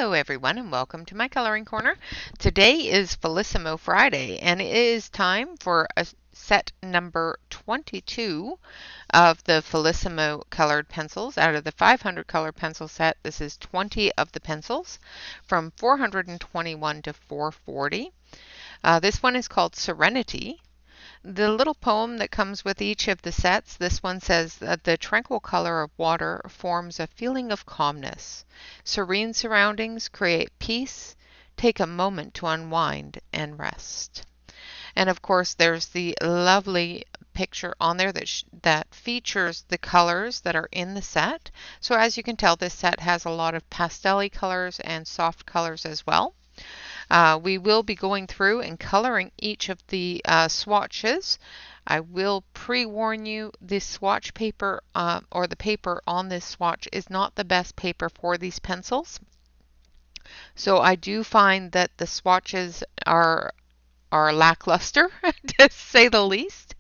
Hello everyone and welcome to my coloring corner. Today is Felissimo Friday and it is time for a set number 22 of the Felissimo colored pencils. Out of the 500 color pencil set, this is 20 of the pencils from 421 to 440. This one is called Serenity. The little poem that comes with each of the sets, this one says that the tranquil color of water forms a feeling of calmness. Serene surroundings create peace. Take a moment to unwind and rest. And of course, there's the lovely picture on there that features the colors that are in the set. So as you can tell, this set has a lot of pastel-y colors and soft colors as well. We will be going through and coloring each of the swatches. I will pre-warn you, this swatch paper or the paper on this swatch is not the best paper for these pencils. So I do find that the swatches are lackluster, to say the least.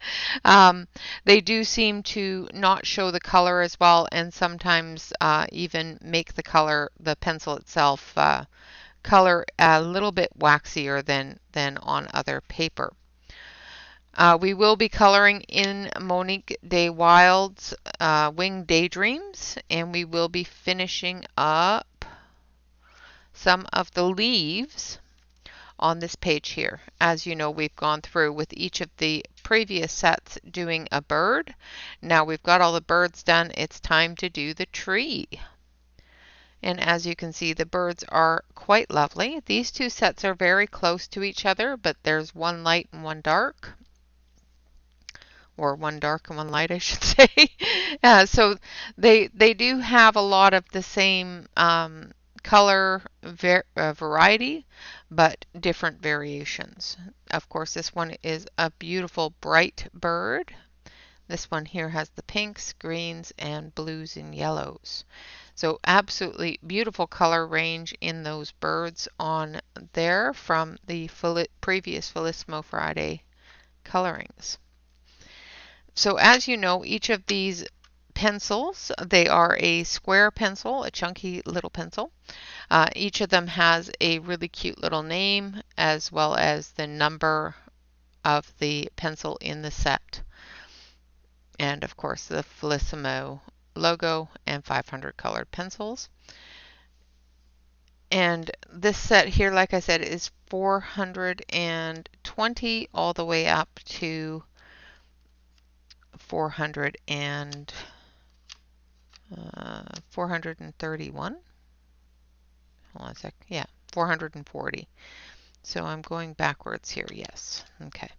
They do seem to not show the color as well, and sometimes even make the pencil itself color a little bit waxier than on other paper. We will be coloring in Monique de Wild's Winged Daydreams, and we will be finishing up some of the leaves on this page here. As you know, we've gone through with each of the previous sets doing a bird. Now we've got all the birds done, it's time to do the tree. And as you can see, the birds are quite lovely. These two sets are very close to each other, but there's one light and one dark. Or one dark and one light, I should say. So they do have a lot of the same color variety, but different variations. Of course, this one is a beautiful bright bird. This one here has the pinks, greens, and blues and yellows. So absolutely beautiful color range in those birds on there from the previous Felissimo Friday colorings. So as you know, each of these pencils, they are a square pencil, a chunky little pencil. Each of them has a really cute little name as well as the number of the pencil in the set. And of course the Felissimo logo and 500 colored pencils. And this set here, like I said, is 420 all the way up to 431. Hold on a sec. Yeah, 440. So I'm going backwards here. Yes. Okay.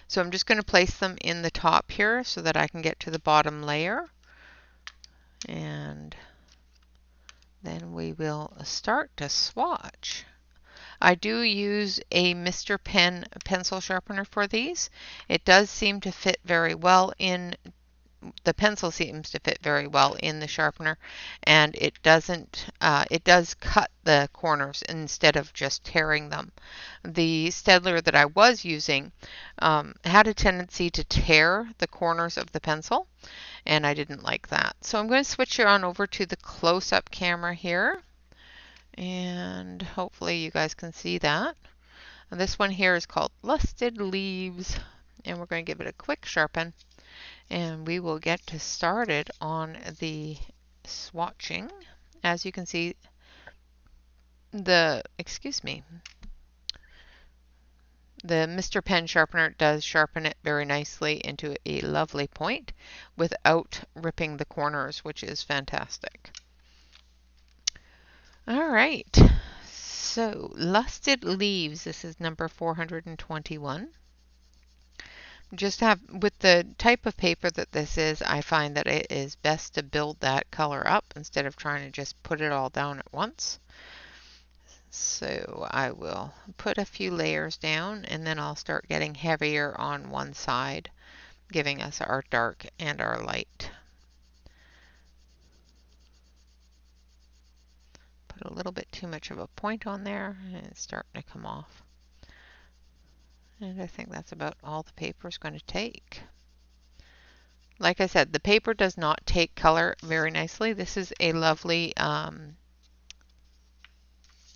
So I'm just going to place them in the top here so that I can get to the bottom layer. And then we will start to swatch. I do use a Mr. Pen pencil sharpener for these. It does seem to fit very well in the pencil seems to fit very well in the sharpener, and it does cut the corners instead of just tearing them. The Staedtler that I was using had a tendency to tear the corners of the pencil, and I didn't like that. So I'm going to switch it on over to the close-up camera here, and hopefully you guys can see that. And this one here is called Lusted Leaves, and we're going to give it a quick sharpen. And we will get to started on the swatching. As you can see, the Mr. Pen sharpener does sharpen it very nicely into a lovely point without ripping the corners, which is fantastic. All right, so Lusted Leaves, this is number 421. Just with the type of paper that this is, I find that it is best to build that color up instead of trying to just put it all down at once. So I will put a few layers down and then I'll start getting heavier on one side, giving us our dark and our light. Put a little bit too much of a point on there and it's starting to come off. And I think that's about all the paper is going to take. Like I said, the paper does not take color very nicely. This is a lovely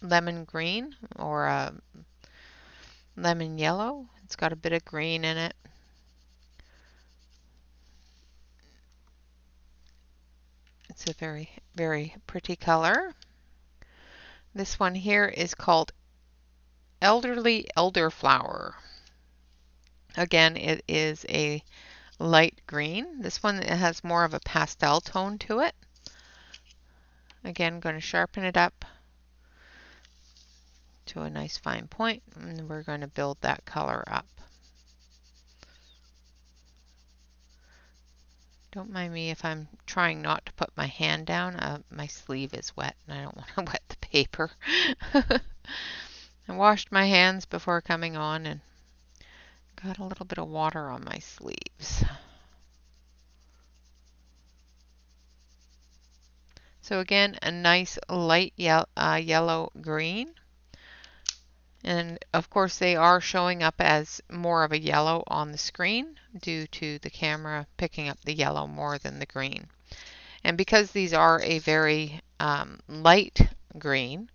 lemon green or a lemon yellow. It's got a bit of green in it. It's a very, very pretty color. This one here is called Elderly Elderflower. Again, it is a light green. This one has more of a pastel tone to it. Again, going to sharpen it up to a nice fine point, and we're going to build that color up. Don't mind me if I'm trying not to put my hand down. My sleeve is wet and I don't want to wet the paper. I washed my hands before coming on and got a little bit of water on my sleeves. So again, a nice light yellow green. And of course they are showing up as more of a yellow on the screen due to the camera picking up the yellow more than the green. And because these are a very light green,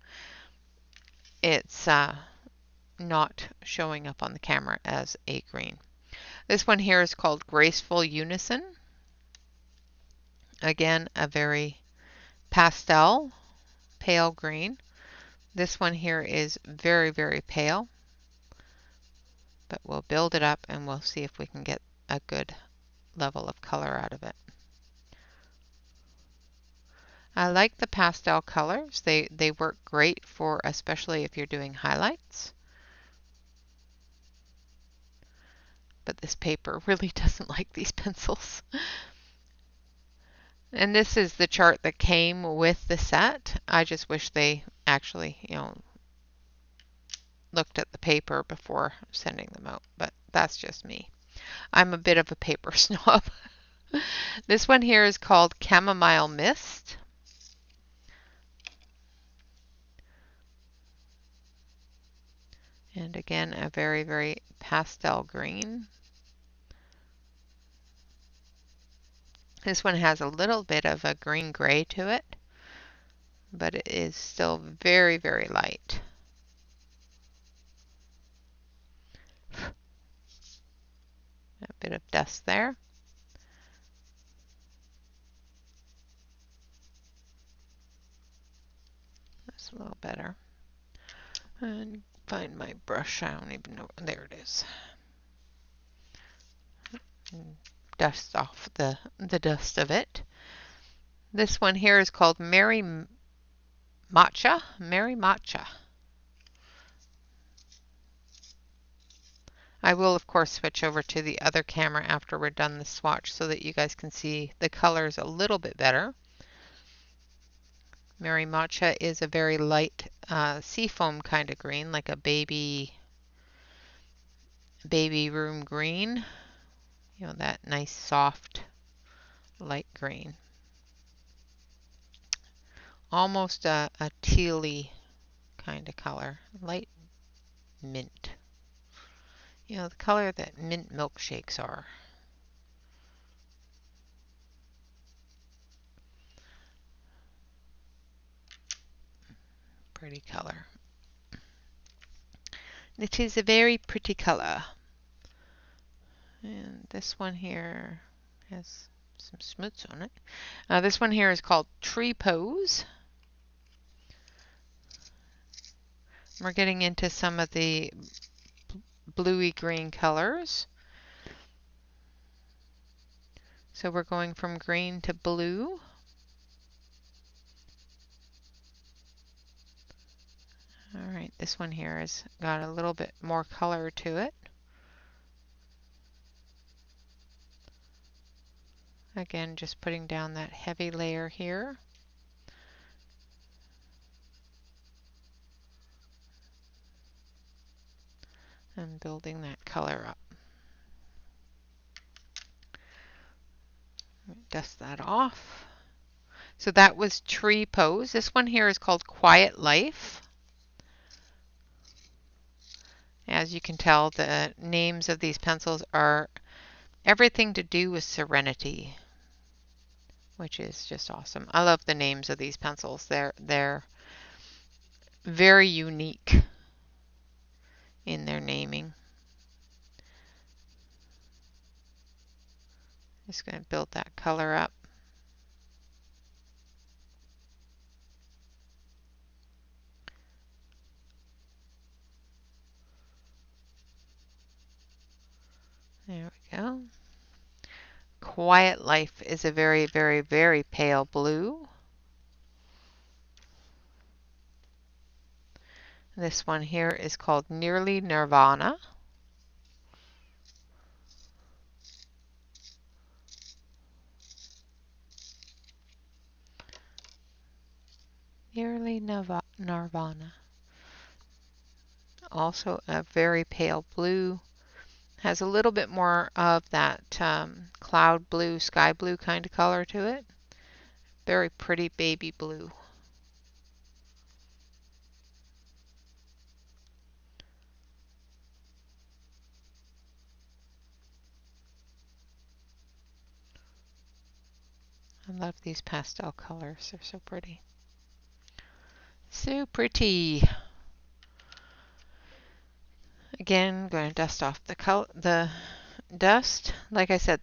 it's not showing up on the camera as a green. This one here is called Graceful Unison. Again, a very pastel, pale green. This one here is very, very pale, but we'll build it up and we'll see if we can get a good level of color out of it. I like the pastel colors. They work great for, especially if you're doing highlights. But this paper really doesn't like these pencils. And this is the chart that came with the set. I just wish they actually, looked at the paper before sending them out, but that's just me. I'm a bit of a paper snob. This one here is called Chamomile Mist. And again, a very, very pastel green. This one has a little bit of a green-gray to it, but it is still very, very light. A bit of dust there. That's a little better. And find my brush. I don't even know. There it is. And dust off the dust of it. This one here is called Merry Matcha. Merry Matcha. I will, of course, switch over to the other camera after we're done the swatch so that you guys can see the colors a little bit better. Merry Matcha is a very light seafoam kind of green, like a baby room green. That nice soft light green. Almost a tealy kind of color. Light mint. The color that mint milkshakes are. Pretty color. It is a very pretty color. And this one here has some smuts on it. This one here is called Tree Pose. We're getting into some of the bluey green colors. So we're going from green to blue. Alright, this one here has got a little bit more color to it. Again, just putting down that heavy layer here. And building that color up. Dust that off. So that was Tree Pose. This one here is called Quiet Life. As you can tell, the names of these pencils are everything to do with Serenity, which is just awesome. I love the names of these pencils. They're very unique in their naming. Just going to build that color up. There we go. Quiet Life is a very, very, very pale blue. This one here is called Nearly Nirvana. Nearly Nirvana. Also a very pale blue. Has a little bit more of that cloud blue, sky blue kind of color to it. Very pretty baby blue. I love these pastel colors. They're so pretty. So pretty. Again, going to dust off the dust. Like I said,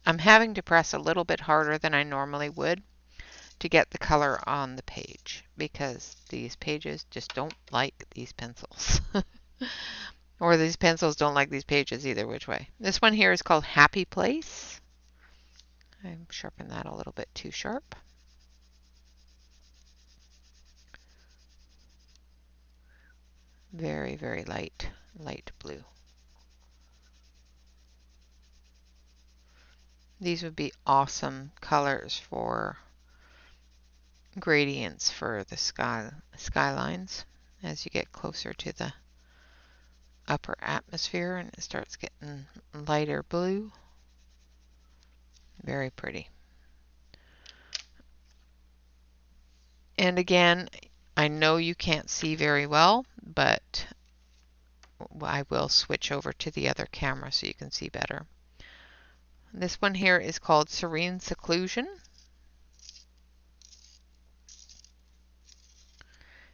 I'm having to press a little bit harder than I normally would to get the color on the page because these pages just don't like these pencils. Or these pencils don't like these pages either, which way. This one here is called Happy Place. I'm sharpening that a little bit too sharp. Very, very light blue. These would be awesome colors for gradients for the skylines as you get closer to the upper atmosphere and it starts getting lighter blue. Very pretty. And again, I know you can't see very well, but I will switch over to the other camera so you can see better. This one here is called Serene Seclusion.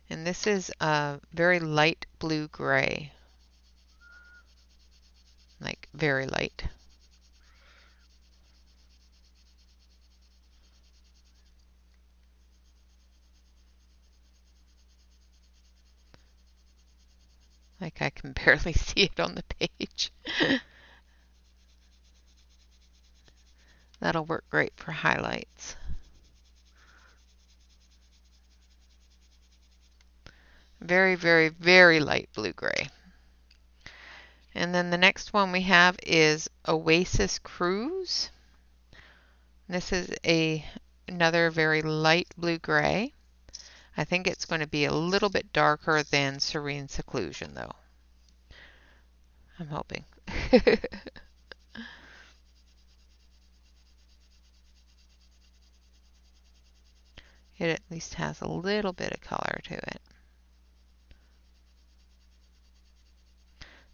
And this is a very light blue gray. Like very light. Like I can barely see it on the page. That'll work great for highlights. Very, very, very light blue-gray. And then the next one we have is Oasis Cruise. This is another very light blue-gray. I think it's going to be a little bit darker than Serene Seclusion, though. I'm hoping. It at least has a little bit of color to it.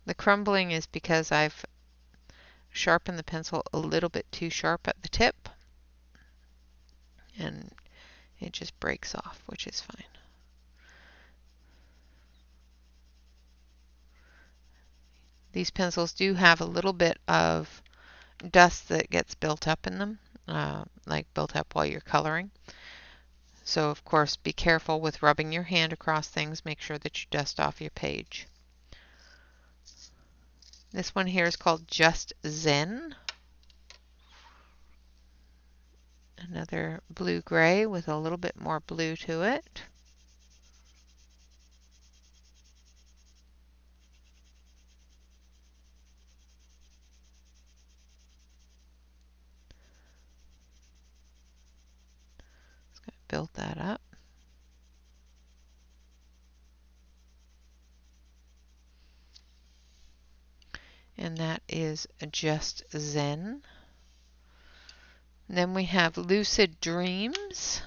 The crumbling is because I've sharpened the pencil a little bit too sharp at the tip, and it just breaks off, which is fine. These pencils do have a little bit of dust that gets built up in them, like built up while you're coloring. So of course be careful with rubbing your hand across things. Make sure that you dust off your page. This one here is called Just Zen. Another blue-gray with a little bit more blue to it. Just going to build that up. And that is Just Zen. And then we have Lucid Dreams.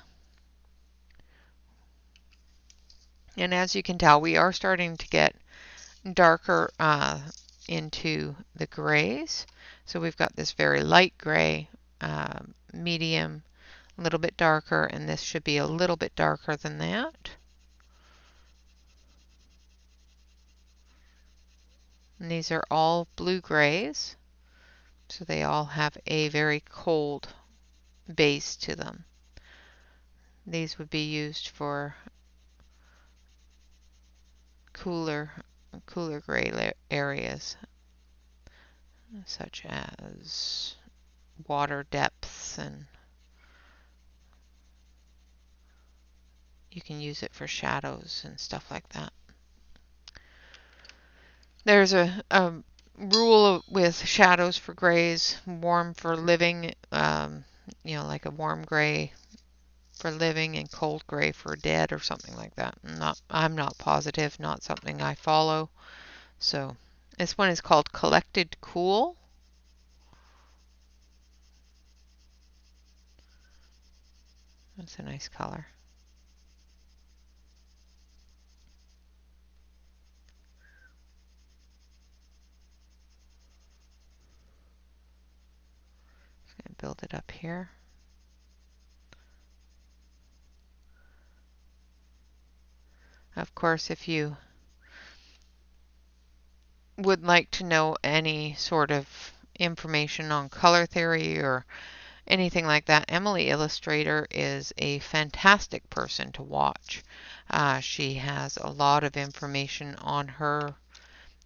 And as you can tell, we are starting to get darker into the grays. So we've got this very light gray, medium, a little bit darker, and this should be a little bit darker than that. And these are all blue grays, so they all have a very cold base to them. These would be used for cooler gray areas, such as water depths, and you can use it for shadows and stuff like that. There's a rule with shadows for grays: warm for living, like a warm gray for living and cold gray for dead, or something like that. I'm not positive, not something I follow. So this one is called Collected Cool. That's a nice color. Just going to build it up here. Of course, if you would like to know any sort of information on color theory or anything like that, Emily Illustrator is a fantastic person to watch. She has a lot of information on her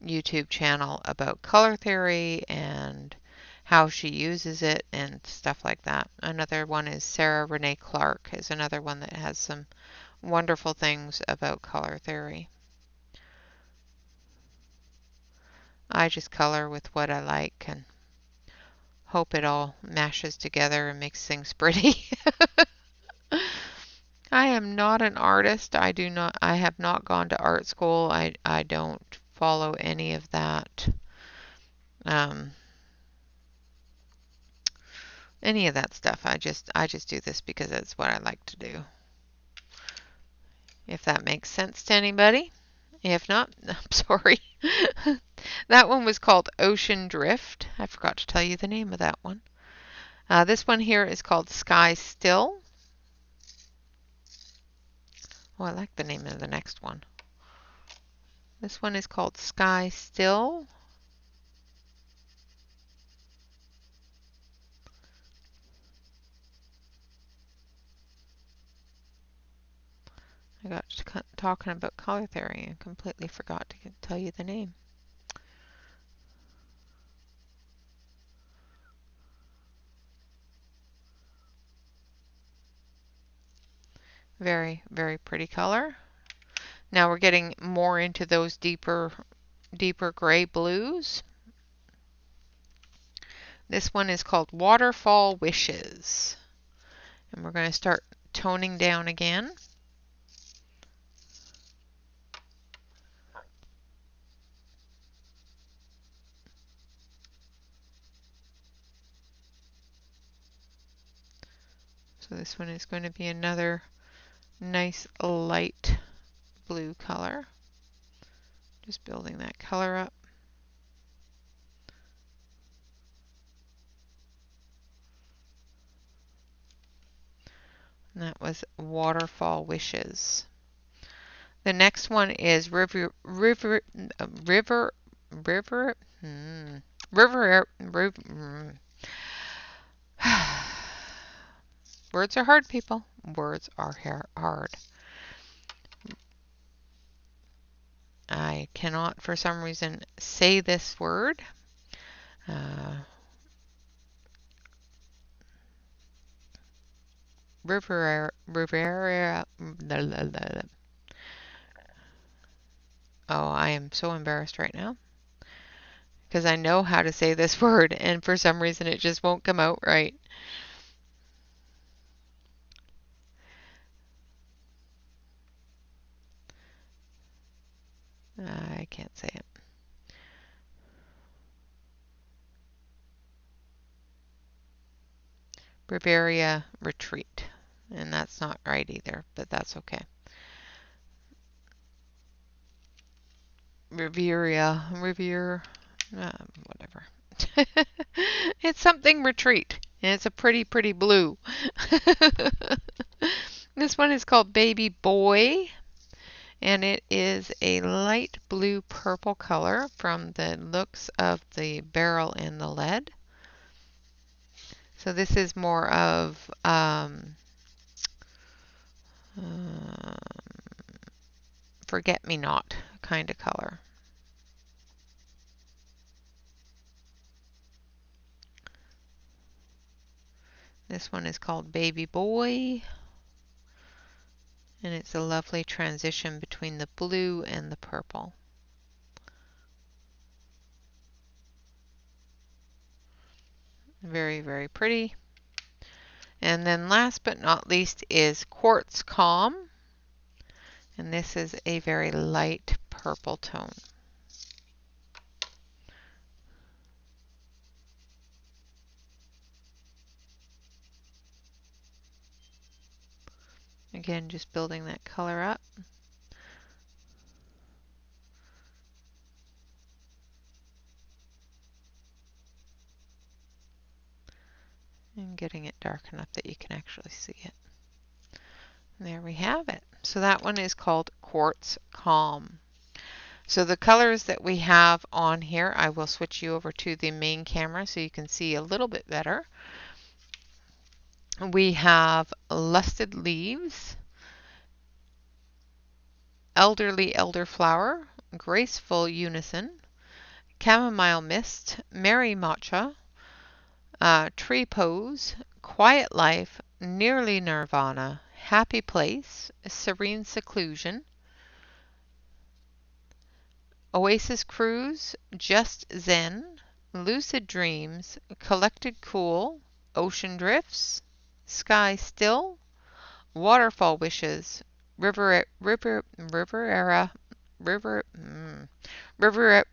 YouTube channel about color theory and how she uses it and stuff like that. Another one is Sarah Renee Clark, is another one that has some wonderful things about color theory. I just color with what I like and hope it all mashes together and makes things pretty. I am not an artist. I have not gone to art school. I don't follow any of that. Any of that stuff. I just do this because it's what I like to do. If that makes sense to anybody. If not, I'm sorry. That one was called Ocean Drift. I forgot to tell you the name of that one. This one here is called Sky Still. Oh, I like the name of the next one. This one is called Sky Still. I got talking about color theory and completely forgot to tell you the name. Very, very pretty color. Now we're getting more into those deeper gray blues. This one is called Waterfall Wishes. And we're going to start toning down again. So this one is going to be another nice light blue color. Just building that color up. And that was Waterfall Wishes. The next one is River. Words are hard, people. Words are hard. I cannot, for some reason, say this word. Rivera. Oh, I am so embarrassed right now because I know how to say this word, and for some reason it just won't come out right. I can't say it. Riviera Retreat. And that's not right either, but that's okay. Revere, whatever. It's something retreat, and it's a pretty blue. This one is called Baby Boy, and it is a light blue purple color from the looks of the barrel and the lead. So this is more of forget-me-not kind of color. This one is called Baby Boy, and it's a lovely transition between the blue and the purple. Very, very pretty. And then last but not least is Quartz Calm, and this is a very light purple tone. Again, just building that color up. And getting it dark enough that you can actually see it. And there we have it. So that one is called Quartz Calm. So the colors that we have on here, I will switch you over to the main camera so you can see a little bit better. We have Lusted Leaves, Elderly Elderflower, Graceful Unison, Chamomile Mist, Merry Matcha, Tree Pose, Quiet Life, Nearly Nirvana, Happy Place, Serene Seclusion, Oasis Cruise, Just Zen, Lucid Dreams, Collected Cool, Ocean Drifts, Sky Still, Waterfall Wishes, River River River River River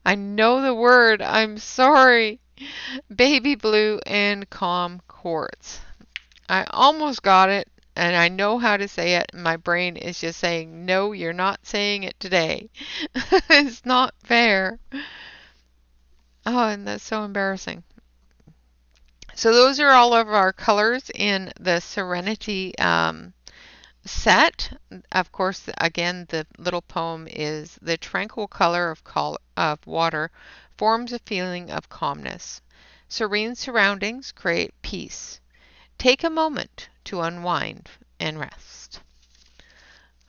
I know the word, I'm sorry. Baby Blue and Calm Quartz. I almost got it, and I know how to say it. My brain is just saying, no, you're not saying it today. It's not fair. Oh, and that's so embarrassing. So those are all of our colors in the Serenity set. Of course, again, the little poem is the tranquil color of water forms a feeling of calmness. Serene surroundings create peace. Take a moment to unwind and rest.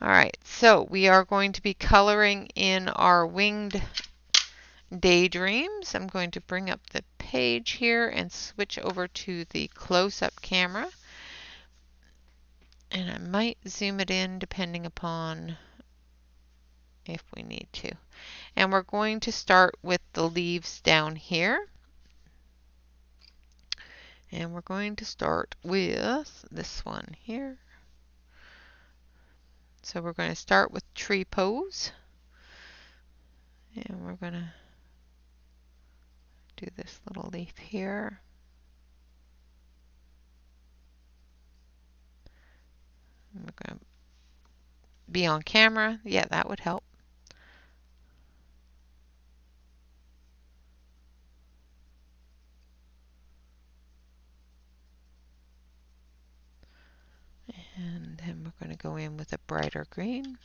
All right, so we are going to be coloring in our winged daydreams. I'm going to bring up the page here and switch over to the close-up camera. And I might zoom it in depending upon if we need to. And we're going to start with the leaves down here. And we're going to start with this one here. So we're going to start with Tree Pose. And we're going to do this little leaf here. And we're going to be on camera. Yeah, that would help. And then we're going to go in with a brighter green.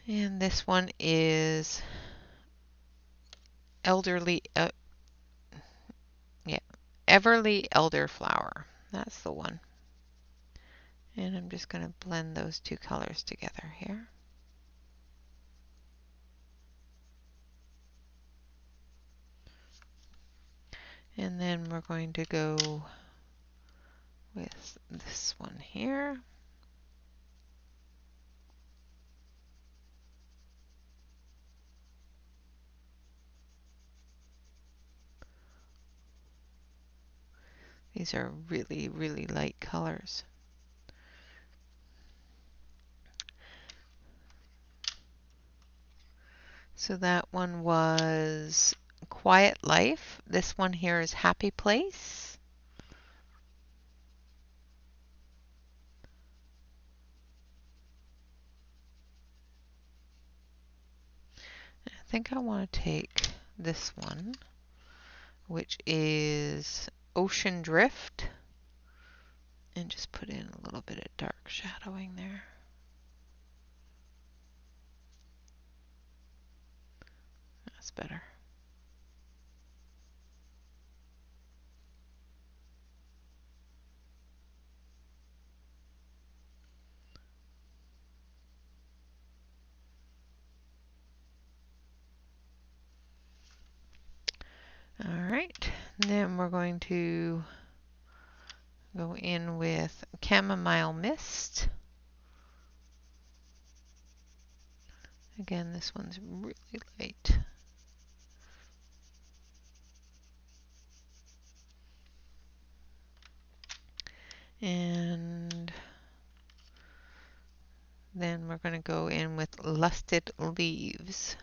And this one is Everly Elderflower. That's the one. And I'm just going to blend those two colors together here. And then we're going to go with this one here. These are really, really light colors. So that one was Quiet Life. This one here is Happy Place. I think I want to take this one, which is Ocean Drift. And just put in a little bit of dark shadowing there. That's better. All right, and then we're going to go in with chamomile mist. Again, this one's really light. And then we're going to go in with lusted leaves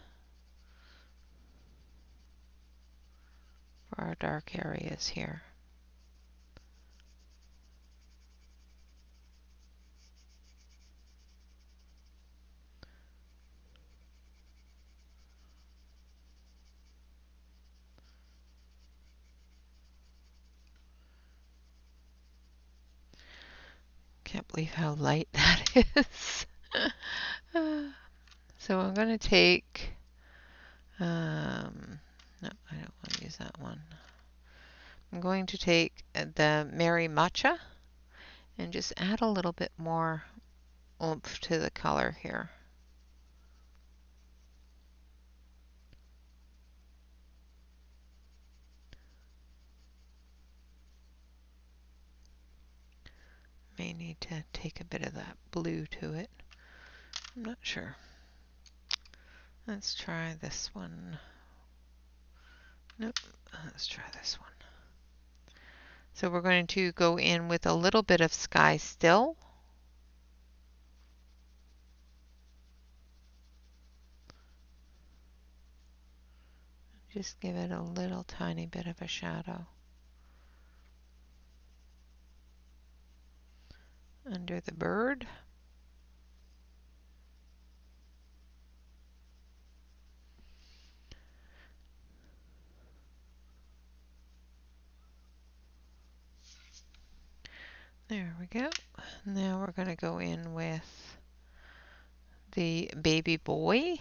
for our dark areas here. Can't believe how light that is. So I'm going to take, no, I don't want to use that one. I'm going to take the Mary Matcha and just add a little bit more oomph to the color here. May need to take a bit of that blue to it. I'm not sure. Let's try this one. Nope, let's try this one. So we're going to go in with a little bit of Sky Still. Just give it a little tiny bit of a shadow under the bird. There we go. Now we're going to go in with the baby boy.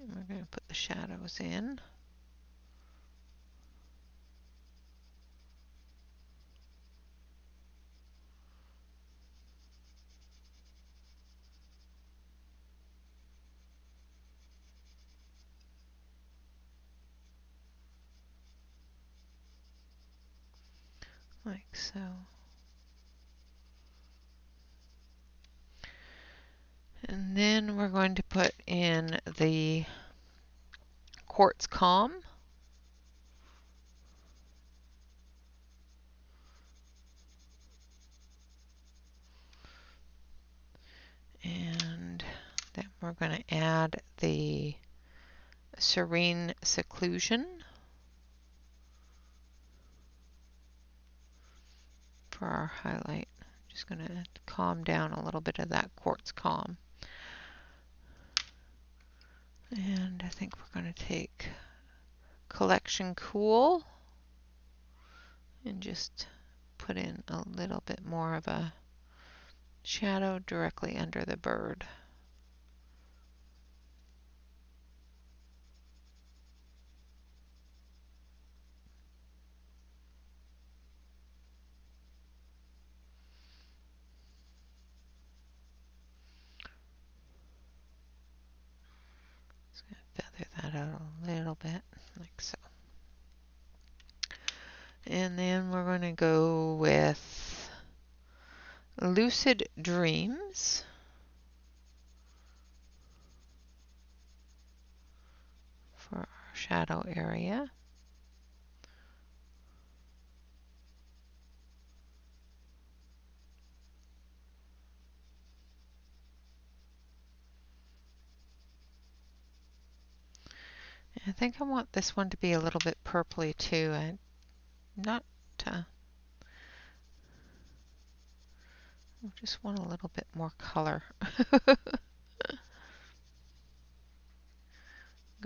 And we're going to put the shadows in. Like so. And then we're going to put in the Quartz Calm. And then we're going to add the Serene Seclusion for our highlight. Just going to calm down a little bit of that Quartz Calm. And I think we're going to take Collection Cool and just put in a little bit more of a shadow directly under the bird. Just going to feather that out a little bit, like so. And then we're going to go with Lucid Dreams for our shadow area. I think I want this one to be a little bit purpley too. I just want a little bit more color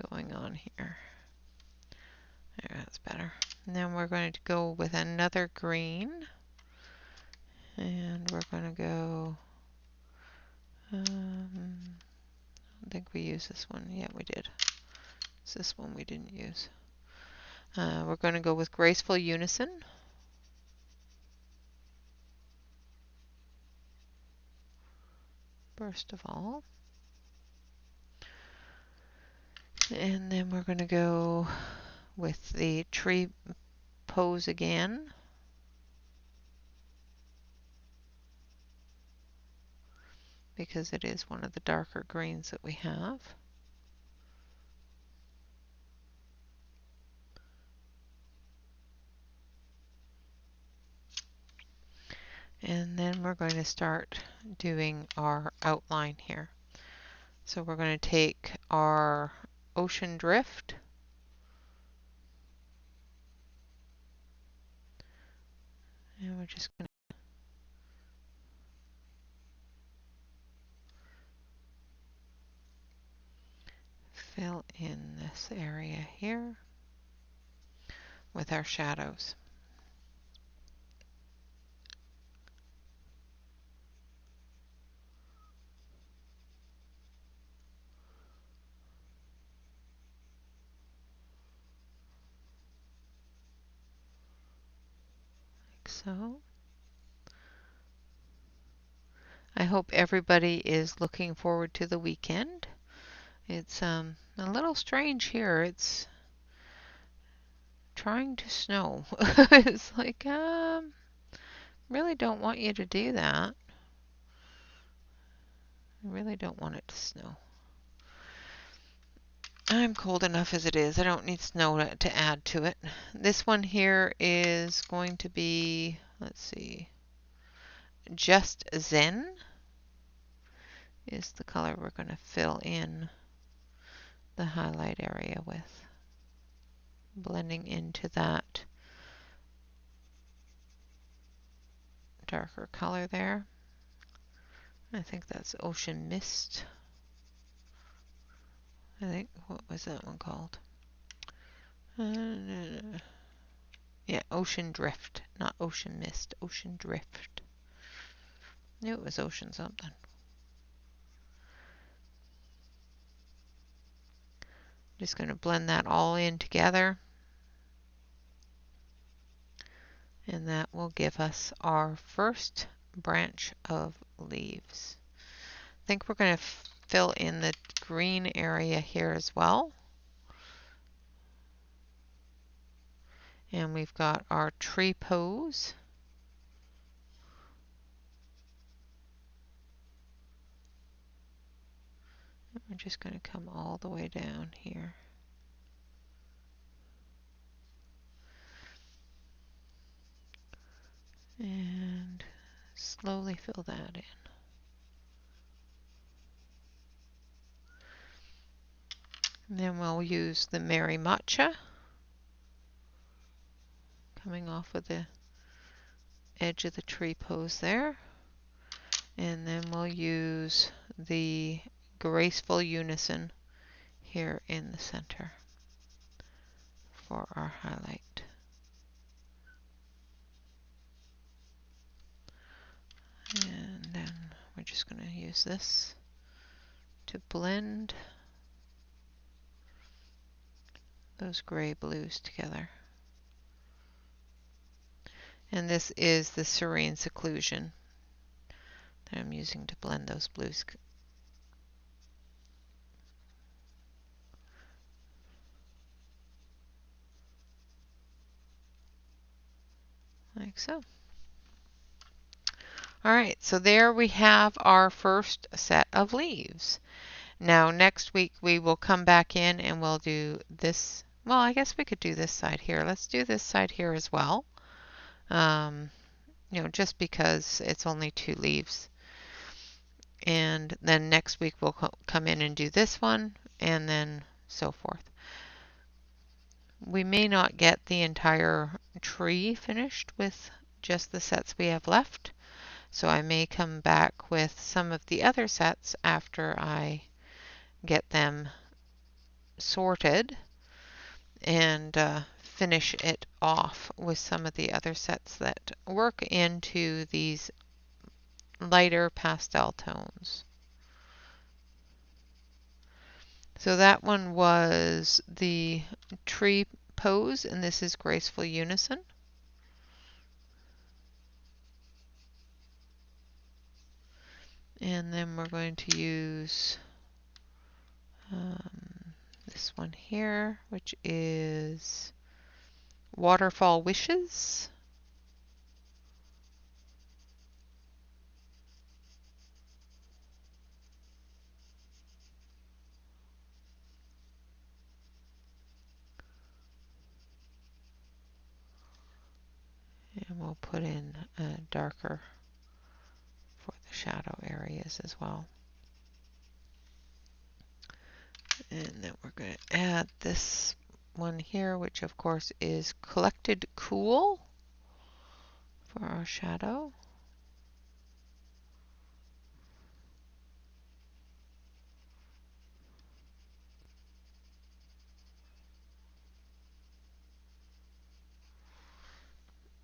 going on here. better. And then we're going to go with another green. And we're going to go, I don't think we used this one. Yeah, we did. It's this one we didn't use. We're going to go with Graceful Unison. First of all. And then we're going to go with the Tree Pose again. Because it is one of the darker greens that we have. And then we're going to start doing our outline here. So we're going to take our Ocean Drift, and we're just going to fill in this area here with our shadows. Like so. I hope everybody is looking forward to the weekend. It's a little strange here. It's trying to snow. It's like, really don't want you to do that. I really don't want it to snow. I'm cold enough as it is. I don't need snow to add to it. This one here is going to be, let's see, Just Zen is the color we're going to fill in the highlight area with. Blending into that darker color there. I think that's Ocean Mist. I think, what was that one called? Yeah, Ocean Drift, not Ocean Mist, Ocean Drift. Knew it was ocean something. Just going to blend that all in together. And that will give us our first branch of leaves. I think we're going to fill in the green area here as well. And we've got our Tree Pose. We're just going to come all the way down here. And slowly fill that in. And then we'll use the Merry Matcha, coming off of the edge of the Tree Pose there. And then we'll use the Graceful Unison here in the center for our highlight. And then we're just going to use this to blend those gray blues together. And this is the Serene seclusion that I'm using to blend those blues. Like so. Alright, so there we have our first set of leaves. Now next week we will come back in and we'll do this. Well, I guess we could do this side here. Let's do this side here as well. You know, just because it's only 2 leaves. And then next week we'll come in and do this one, and then so forth. We may not get the entire tree finished with just the sets we have left, so I may come back with some of the other sets after I get them sorted and finish it off with some of the other sets that work into these lighter pastel tones. So that one was the tree pose, and this is Graceful Unison. And then we're going to use this one here, which is Waterfall Wishes. And we'll put in darker for the shadow areas as well. And then we're going to add this one here, which of course is Collected Cool for our shadow.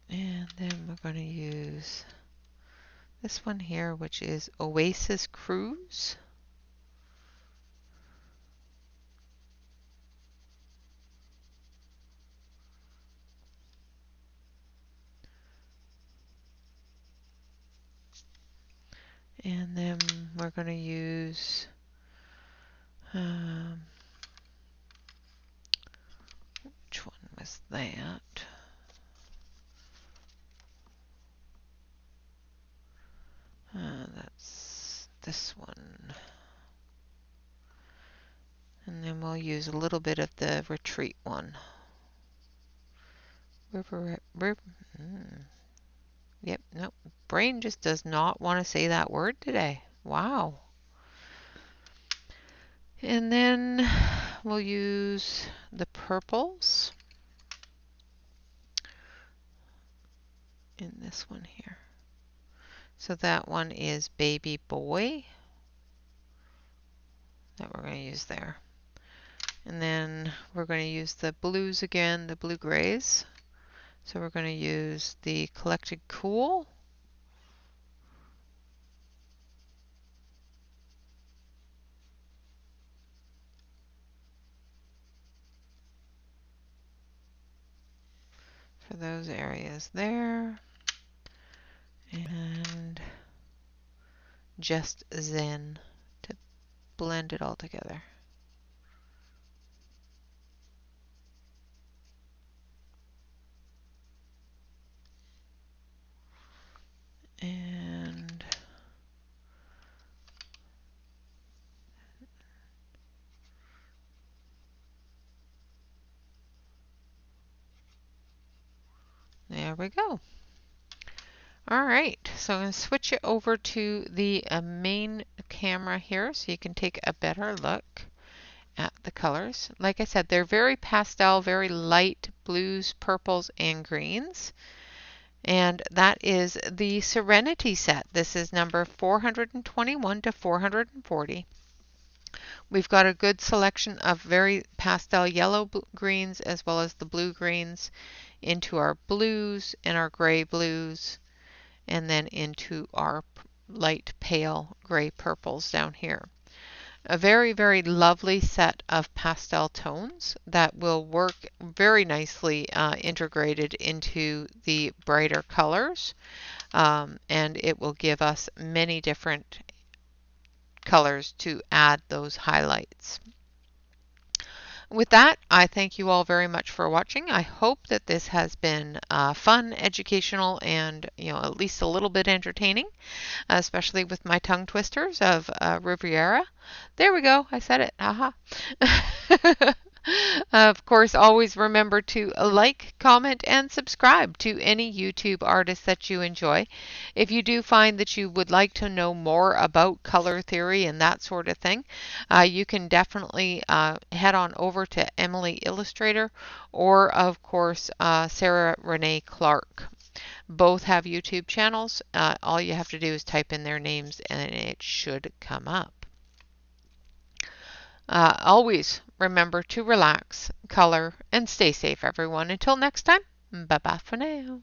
And then we're going to use this one here, which is Oasis Cruise. And then we're going to use which one was that? That's this one. And then we'll use a little bit of the Retreat one. Yep, nope. Brain just does not want to say that word today. Wow. And then we'll use the purples in this one here. So that one is Baby Boy that we're going to use there. And then we're going to use the blues again, the blue grays. So we're going to use the Collected Cool. For those areas there. And Just Zen to blend it all together. And there we go. All right, so I'm going to switch it over to the main camera here so you can take a better look at the colors. Like I said, they're very pastel, very light blues, purples, and greens. And that is the Serenity set. This is number 421 to 440. We've got a good selection of very pastel yellow greens as well as the blue greens into our blues and our gray blues, and then into our light pale gray purples down here. A very, very lovely set of pastel tones that will work very nicely integrated into the brighter colors, and it will give us many different colors to add those highlights. With that, I thank you all very much for watching. I hope that this has been fun, educational, and at least a little bit entertaining, especially with my tongue twisters of Riviera. There we go. I said it. Aha. Of course, always remember to like, comment, and subscribe to any YouTube artist that you enjoy. If you do find that you would like to know more about color theory and that sort of thing, you can definitely head on over to Emily Illustrator or, of course, Sarah Renee Clark. Both have YouTube channels. All you have to do is type in their names and it should come up. Always remember to relax, color, and stay safe, everyone. Until next time, bye-bye for now.